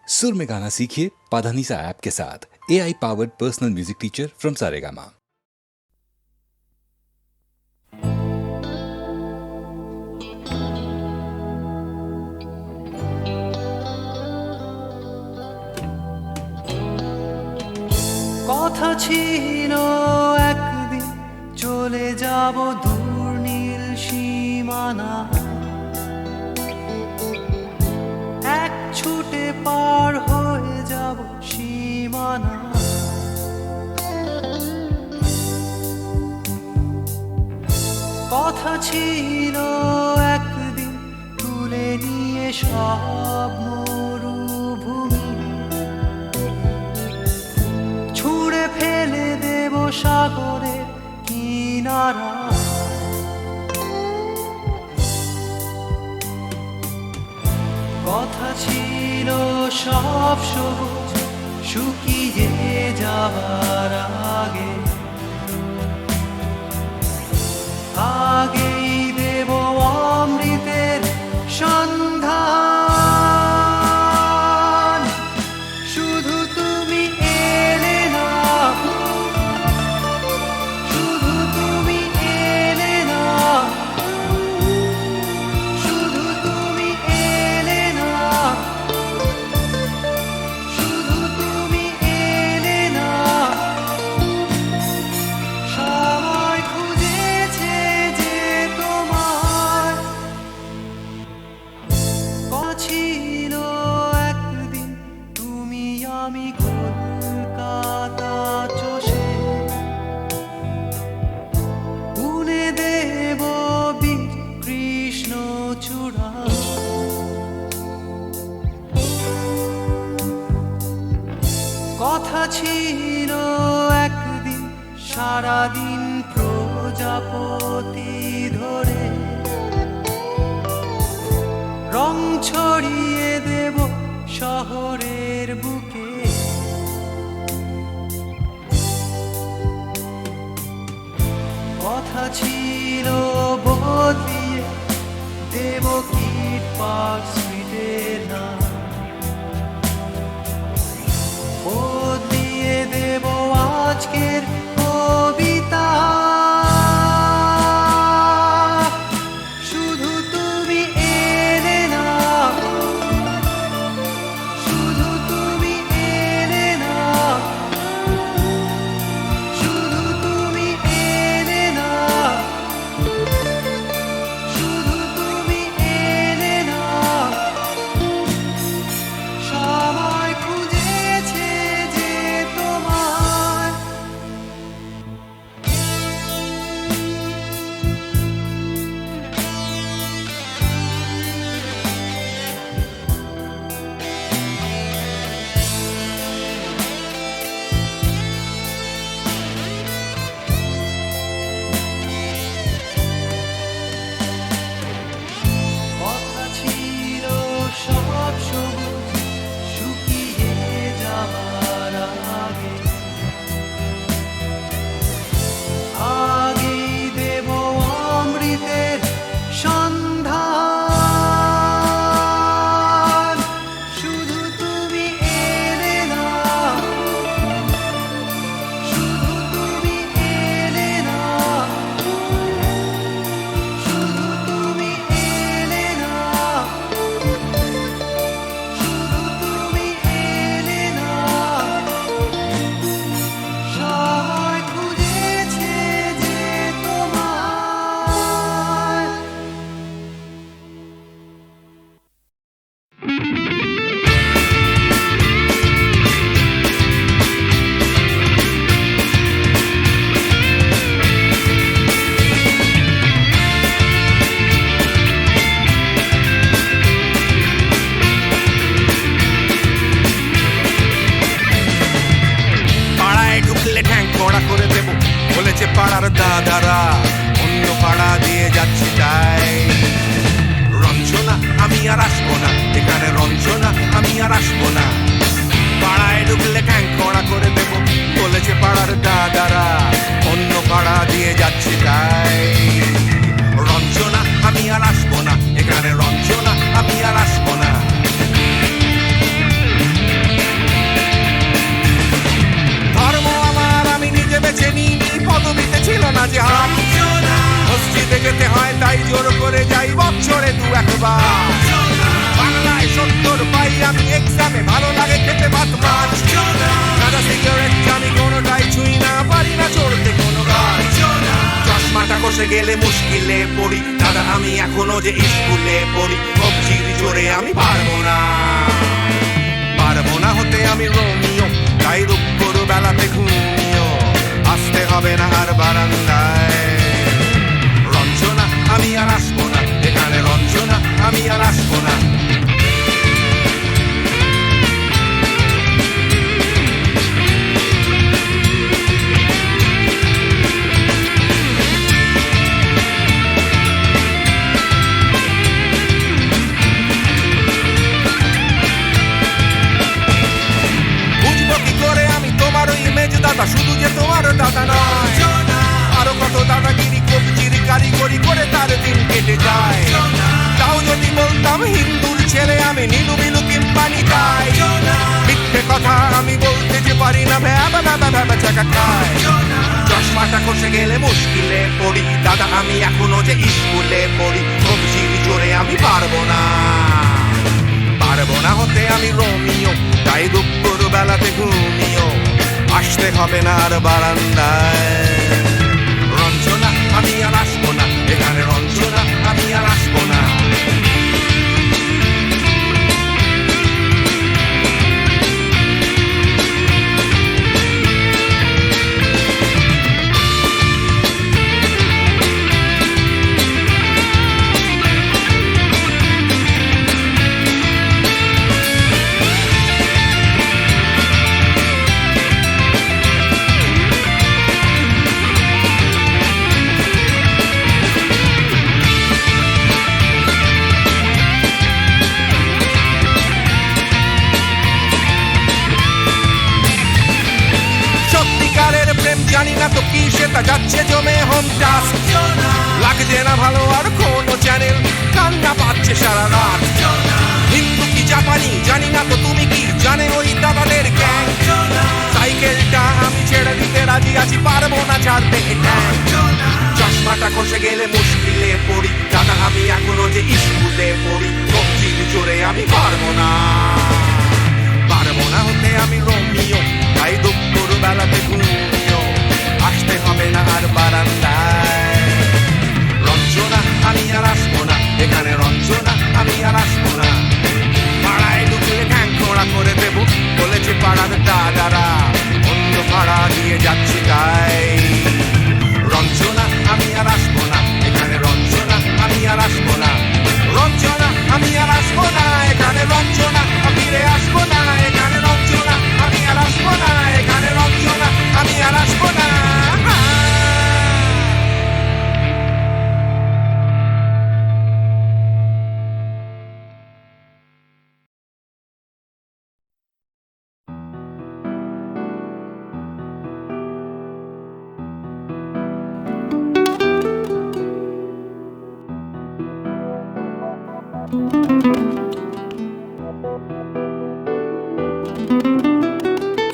सुर में गाना सीखिए पाधानीसा ऐप के साथ। AI powered personal music teacher from Saregama. কথা ছিল একদিন চলে যাব দূর নীল সীমানা, এক ছুটে পার হয়ে যাব সীমানা। কথা ছিল একদিন তুলে নিয়ে সব মরুভূমি, ছুঁড়ে ফেলে দেব সাগরের কিনারা। কথা ছিল সব সবুজ শুকিয়ে যাবার আগে, আগেই দেব অমৃতের সন্ধান। শুধু তুমি এলে না, শুধু তুমি এলে না, শুধু তুমি এলে না, শুধু তুমি এলে না। সবাই খুঁজেছে যে তোমার ছিল একদিন তুমি আমি কলকাতা চষে গুনে দেব বীর কৃষ্ণ চূড়া। কথা ছিল একদিন সারাদিন প্রজাপতি ধরে রং ছড়িয়ে দেব শহরের বুকে। কথা ছিল বদলিয়ে দেব কিট পার্ক স্ট্রিটের নাম, বদলিয়ে দেব আজকের কবিতা। শুধু তুমি এলে না, শুধু তুমি এলে না, শুধু তুমি এলে না, শুধু তুমি এলে না। সবাই খুঁজেছে যে তোমার কথা ছিল সব সবুজ শুকিয়ে যাবার আগে, আগেই দেব অমৃতের সন্ধান। শুধু তুমি এলে না, শুধু তুমি এলে না, শুধু তুমি এলে না, শুধু তুমি এলে না। সবাই খুঁজেছে যে তোমার পাড়ায় ঢুকলে ঠ্যাং কড়া করে দেব বলেছে পাড়ার দাদারা, অন্য পাড়া দিয়ে যাচ্ছি তাই। রঞ্জনা আমি আর আসবো না, এখানে রঞ্জনা আমি আর আসবো না। পাড়ায় ঢুকলে ঠ্যাং কড়া করে দেব বলেছে পাড়ার দাদারা, অন্য পাড়া দিয়ে যাচ্ছি তাই। রঞ্জনা আমি আর আসবো না, এখানে রঞ্জনা আমি আর আসবো না। কারবার বাংলায় 70 পাই আমি এক্সামে ভালো লাগে খেতে ভাত মাছ গাঁজা সিগারেট আমি কোনোটাই ছুঁই না পারি না চড়তে কোনো গাছ চশমাটা কষে গেলে মুশকিলে পড়ি দাদা আমি এখনো যে স্কুলে পড়ি কবজির জোরে আমি পারবো না হতে আমি রোমিও তাই দুপুর বেলাতে ঘুমিও আসতে হবে না আর বারান্দায় রঞ্জনা আমি আর আসবো না এখানে রঞ্জনা আমি আর আসবো না দাদা শুধু যে তোমার দাদা নয় আরো কত দাদাগিরি কবজিরি কারিগরি করে তার দিন কেটে যায় তাও যদি বলতাম হিন্দুর ছেলে আমি নীলু বিলু কিংবা নিতাই মিথ্যে কথা আমি বলতে যে পারি না ভ্যাবা ভ্যাবা ভ্যাবা চাকা খায় চশমাটা কষে গেলে মুশকিলে পড়ি দাদা আমি এখনো যে স্কুলে পড়ি কবজিরি জোরে আমি পারবো না হতে আমি রোমিও তাই দুপুর বেলাতে ঘুমিও আসতে হবে না আর বারান্দায় রঞ্জনা আমি আর আসবো না এখানে রঞ্জনা আমি আর আসবো না জানি না তো কি সেটা যাচ্ছে জমে হোম টাস্ক লাগছে না ভালো আর কোনো চ্যানেল কান্না পাচ্ছে সারা রাত হিন্দু কি জাপানি জানি না তো তুমি কি জানে ওই দাদাদের গ্যাং সাইকেলটা আমি ছেড়ে দিতে রাজি আছি পারবো না ছাড়তে চশমাটা কষে গেলে মুশকিলে পড়ি দাদা আমি এখনো যে স্কুলে পড়ি কবজির জোরে আমি পারবো না হতে আমি রোমিও তাই দুপুর বেলাতে ঘুমিও আসতে হবে না আর বারান্দায় রঞ্জনা আমি আর আসবো না এখানে রঞ্জনা আমি আর আসবো না পাড়ায় ঢুকলে ঠ্যাং খোঁড়া করে দেবো বলেছে পাড়ার দাদারা অন্য পাড়া দিয়ে যাচ্ছি তাই রঞ্জনা আমি আর আসবো না এখানে রঞ্জনা আমি আর আসবো না রঞ্জনা আমি আর আসবো না এখানে রঞ্জনা ফিরে আসবো না এখানে রঞ্জনা আমি আর আসবো না এখানে রঞ্জনা আমি আর আসবো না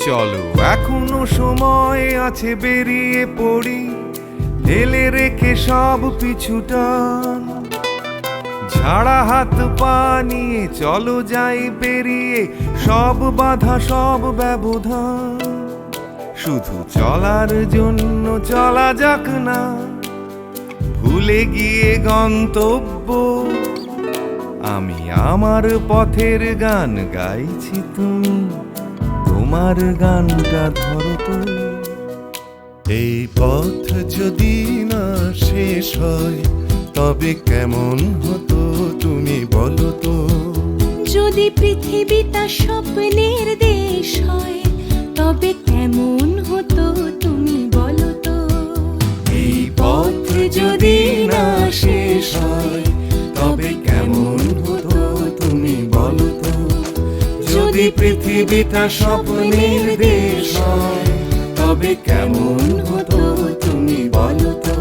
চলো এখনো সময় আছে বেরিয়ে পড়ি ঢেলে রেখে সব পিছুটান ঝাড়া হাত পা নিয়ে চলো যাই পেরিয়ে সব বাধা সব ব্যবধান শুধু চলার জন্য চলা যাক না ভুলে গিয়ে গন্তব্য আমি আমার পথের গান গাইছি তুমি তোমার গানটা ধরো তো এই পথ যদি না শেষ হয় তবে কেমন হতো তুমি বলো তো যদি পৃথিবীটা স্বপ্নের দেশ হয় তবে কেমন হতো তুমি বলো তো এই পথ যদি না শেষ হয় তবে কেমন হতো তুমি বলো তো যদি পৃথিবীটা স্বপ্নের দেশ হয় তবে কেমন হতো তুমি বলো তো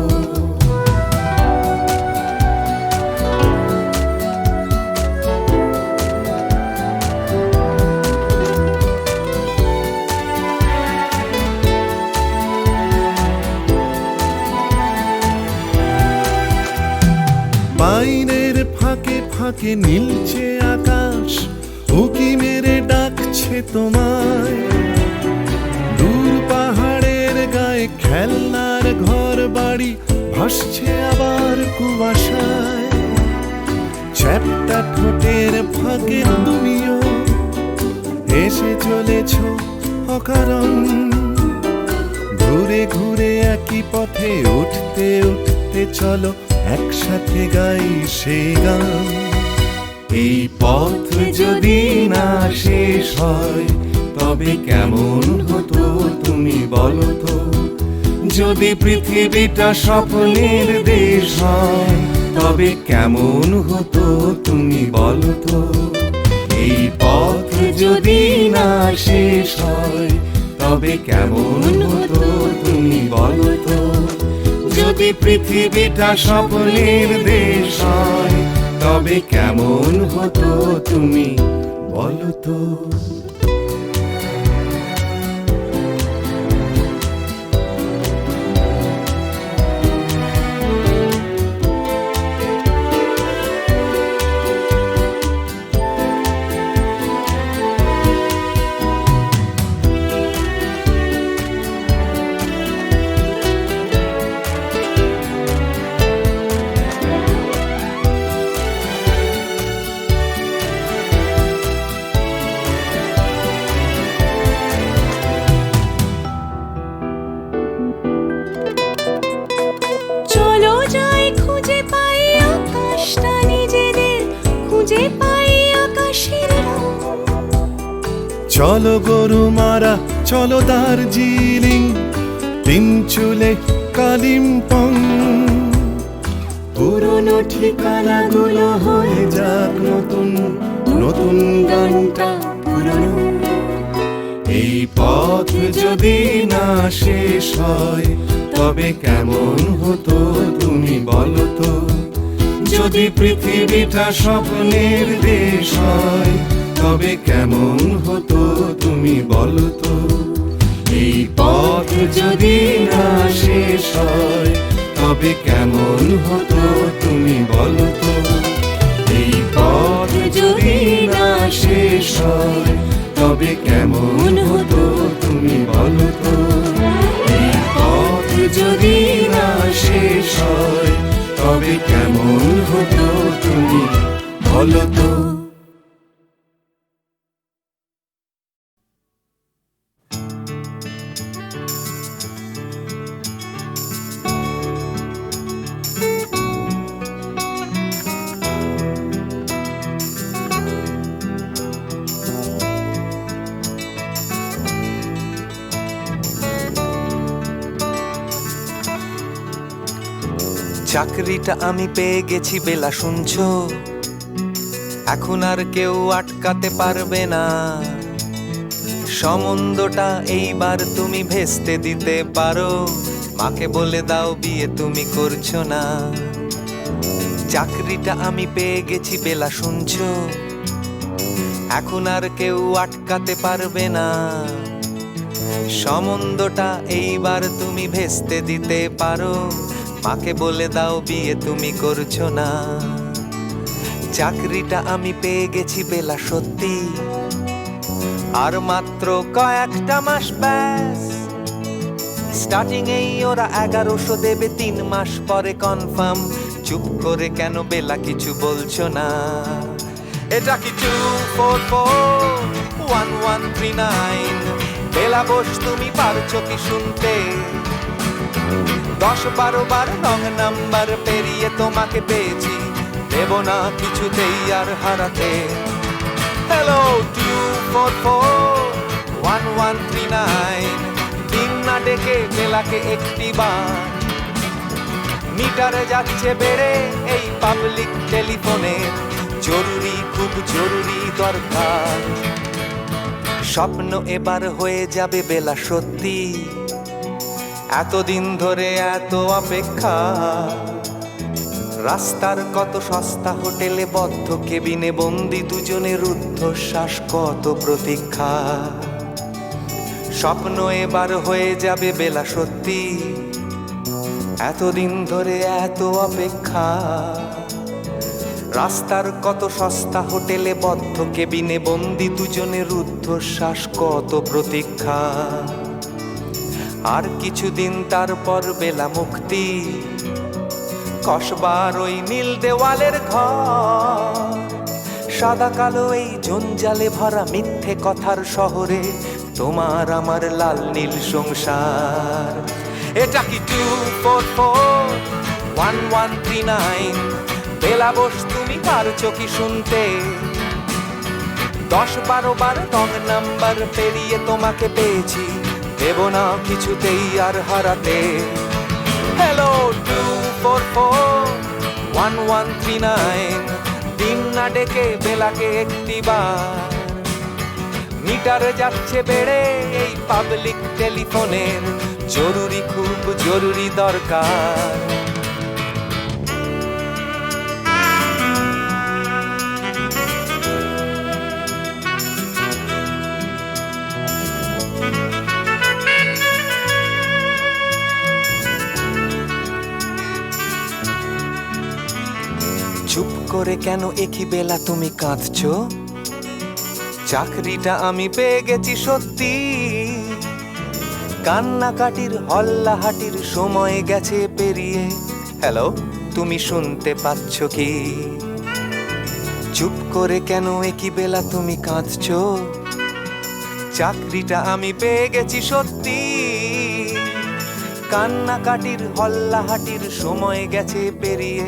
ফাঁকে নীলছে আকাশ, উকি মেরে ডাকছে তোমায়। দূর পাহাড়ের গায়ে খেলনার ঘর বাড়ি ভাসছে আবার কুয়াশায়। চ্যাপ্টা ঠোঁটের ফাঁকে তুমিও এসে চলেছ অকারণ। ঘুরে ঘুরে একই পথে উঠতে উঠতে চলো একসাথে গাই সেই গান। এই পথ যদি না শেষ হয় তবে কেমন হতো তুমি বলো তো। যদি পৃথিবীটা স্বপ্নের দেশ হয় তবে কেমন হতো তুমি বলো তো। এই পথ যদি না শেষ হয় তবে কেমন হতো তুমি বলো তো। যদি পৃথিবীটা স্বপ্নের দেশ হয় তবে কেমন হতো তুমি বলো তো। চলো যাই খুঁজে পাই আকাশটা নিজেদের, খুঁজে পাই আকাশের রং। চলো গরু মারা, চলো দার্জিলিং, তিনচুলে কালিম্পং। পুরনো ঠিকানাগুলো হয়ে যাক নতুন, নতুন গানটা পুরনো। এই পথ যদি না শেষ হয় তবে কেমন হতো তুমি বলো তো। যদি পৃথিবীটা স্বপ্নের দেশ হয় তবে কেমন হতো তুমি বলো তো। এই পথ যদি না শেষ হয় তবে কেমন হতো তুমি বলো তো। এই পথ যদি না শেষ হয় তবে কেমন হতো তুমি বলো তো। এই পথ যদি না শেষ হয় তবে কেমন হতো তুমি বলো তো। চাকরিটা আমি পেয়ে গেছি বেলা, শুনছো? এখন আর কেউ আটকাতে পারবে না। সম্বন্ধটা এইবার তুমি ভেস্তে দিতে পারো, মাকে বলে দাও বিয়ে তুমি করছো না। চাকরিটা আমি পেয়ে গেছি বেলা, শুনছো? এখন আর কেউ আটকাতে পারবে না। সম্বন্ধটা এইবার তুমি ভেস্তে দিতে পারো, মাকে বলে দাও বিয়ে তুমি করছো না। চাকরিটা আমি পেয়ে গেছি বেলা, সত্যি আর মাত্র কয়েকটা মাস ব্যাস। স্টার্টিং এই ওরা 1100 দেবে, 3 মাস পরে কনফার্ম। চুপ করে কেন বেলা কিছু বলছো না? এটা কি 2441139? বেলা বোস তুমি পারছো কি শুনতে? 10-12 বার রং নাম্বার পেরিয়ে তোমাকে পেয়েছি, দেব না কিছুতেই আর হারাতে। হ্যালো 2441139, দিন না ডেকে বেলাকে একটি বার। মিটারে যাচ্ছে বেড়ে এই পাবলিক টেলিফোনে, জরুরি খুব জরুরি দরকার। স্বপ্ন এবার হয়ে যাবে বেলা, সত্যি এতদিন ধরে এত অপেক্ষা। রাস্তার কত সস্তা হোটেলে বদ্ধ কেবিনে বন্দি দুজনের রুদ্ধশ্বাস, কত প্রতীক্ষা। স্বপ্ন এবার হয়ে যাবে বেলা, সত্যি এতদিন ধরে এত অপেক্ষা। রাস্তার কত সস্তা হোটেলে বদ্ধ কেবিনে বন্দি দুজনে রুদ্ধশ্বাস কত প্রতীক্ষা। আর কিছুদিন তারপর বেলা মুক্তি, কসবার ওই নীল দেওয়ালের ঘর, সাদা কালো এই জঞ্জালে ভরা মিথ্যে কথার শহরে তোমার আমার লাল নীল সংসার। এটা কি 244-1139? বেলা বস তুমি পারছো কি শুনতে? 10-12 বার রং নাম্বার পেরিয়ে তোমাকে পেয়েছি, দেব না কিছুতেই আর হারাতে। হ্যালো 244-1139, দিন না ডেকে বেলাকে একটিবার। মিটার যাচ্ছে বেড়ে এই পাবলিক টেলিফোনের, জরুরি খুব জরুরি দরকার। চুপ করে কেন একই বেলা তুমি কাঁদছো? চাকরিটা আমি পেয়ে গেছি সত্যি, কান্নাকাটির হল্লাহাটির সময় গেছে পেরিয়ে। হ্যালো, তুমি শুনতে পাচ্ছ কি? চুপ করে কেন একই বেলা তুমি কাঁদছো? চাকরিটা আমি পেয়ে গেছি সত্যি, কান্নাকাটির হল্লাহাটির সময় গেছে পেরিয়ে।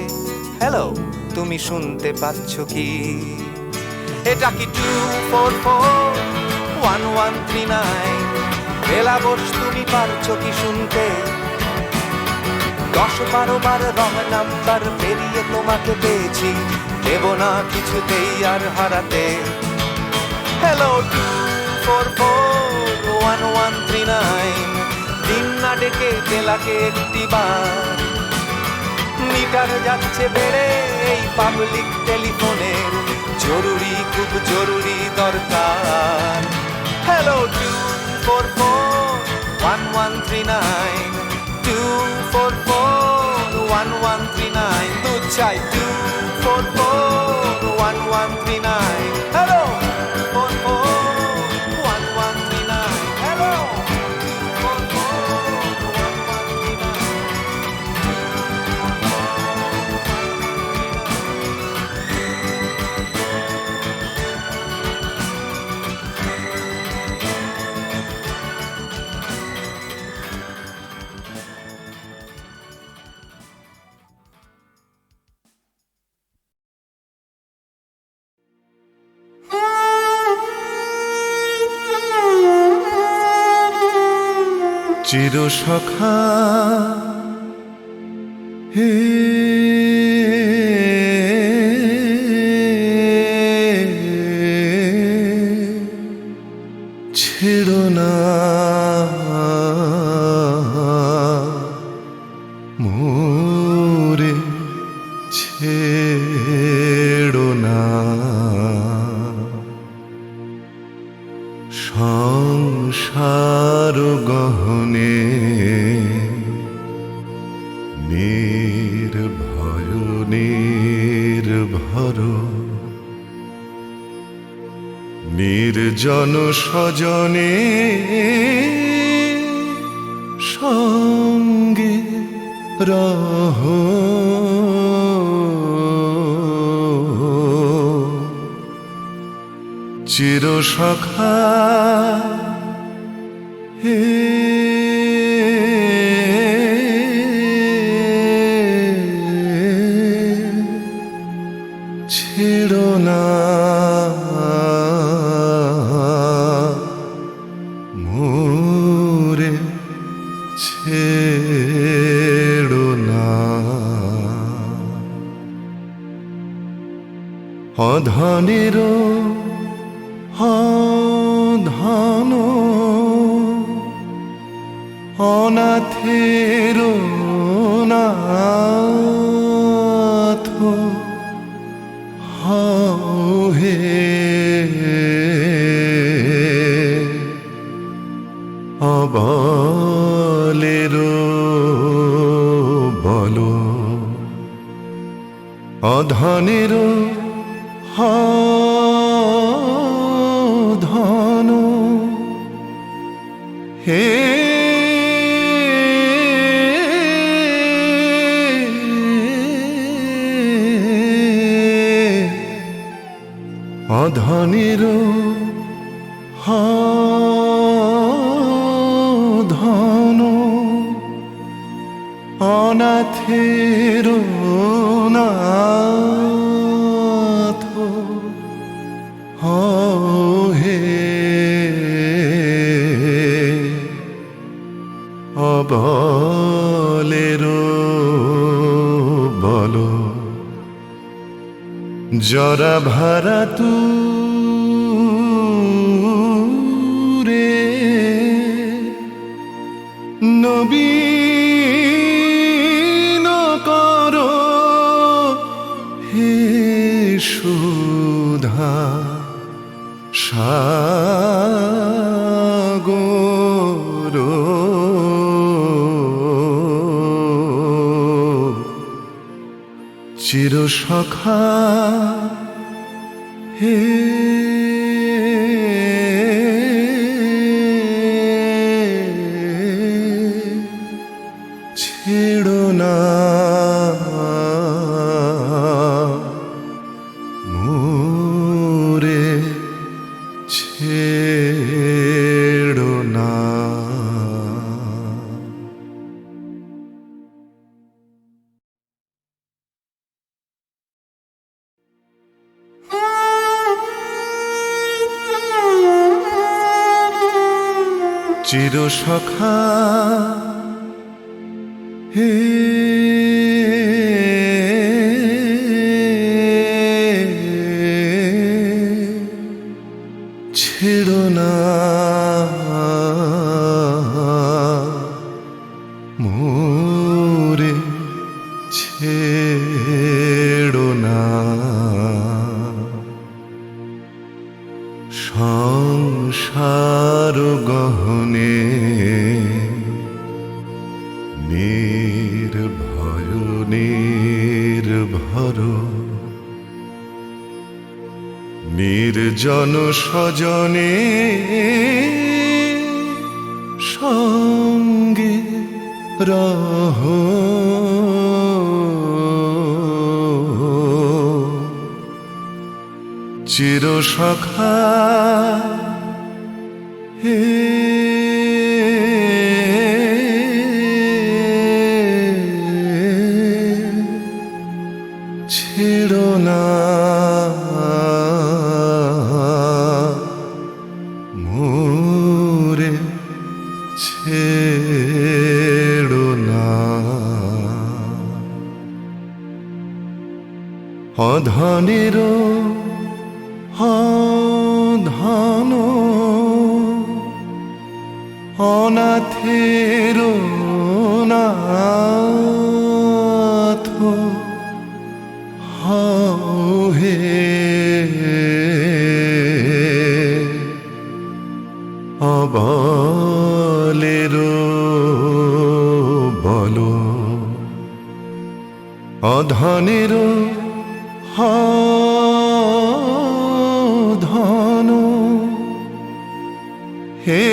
হ্যালো, তুমি শুনতে পাচ্ছ কি? এটা কি 244-1139? বেলা বস তুমি পারছো কি শুনতে? 10-12 বার রং নাম্বার পেরিয়ে তোমাকে পেয়েছি, দেব না কিছুতেই আর হারাতে। হ্যালো 244-1139, দিন না ডেকে বেলাকে একটিবার। মিটার যাচ্ছে বেড়ে এই পাবলিক টেলিফোনের, জরুরি খুব জরুরি দরকার। হ্যালো 244-1139, 244-1139, দুধ চাই 244-1139। Hello 244-1139, hello 244-1139। চিরসখা হে ছেড়ো না মোরে, ছেড়ো না। সংসার গহনে নির্ভয় নির্ভর, নির্জন স্বজনে সঙ্গে রহ। চিরসখা হে ছেড়ো না মোরে, ছেড়ো না। অধনেরও ধন অনাথের নাথ হও হে। অবলের বল অধনের ধন হে অধনের ধন অনাথের নাথ হে অবলের বল জরা ভারা তুরে নবীন কর হে সুধা সাগর চির সখা হে ছেড়ো না মোরে ছেড়ো না চির সখা হে ছেড়ো না মোরে ছেড়ো না সংসার গহনে নির্ভয় নির্ভর নির্জন স্বজনে সঙ্গে রহ চির সখা হে ছেড়ো না মোরে ছেড়ো না অধনের ধন অনাথের নাথ হে অবলের বল অধনের ধন হে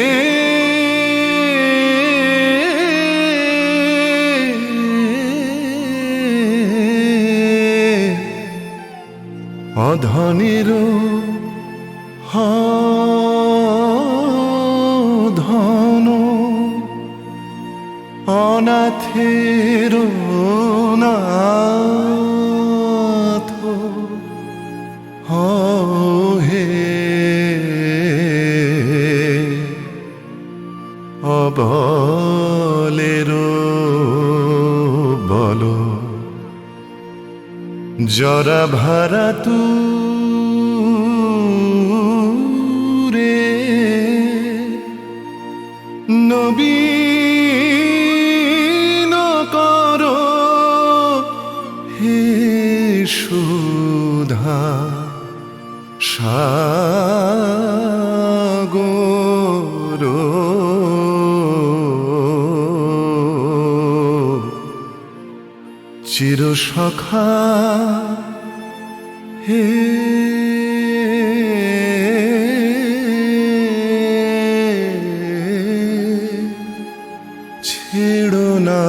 অধনের ধন অনাথের নাথ হে অবলের বল জরা ভারা তুরে নবীন কর হে সুধা সাগর চির সখা হে ছেড়ো না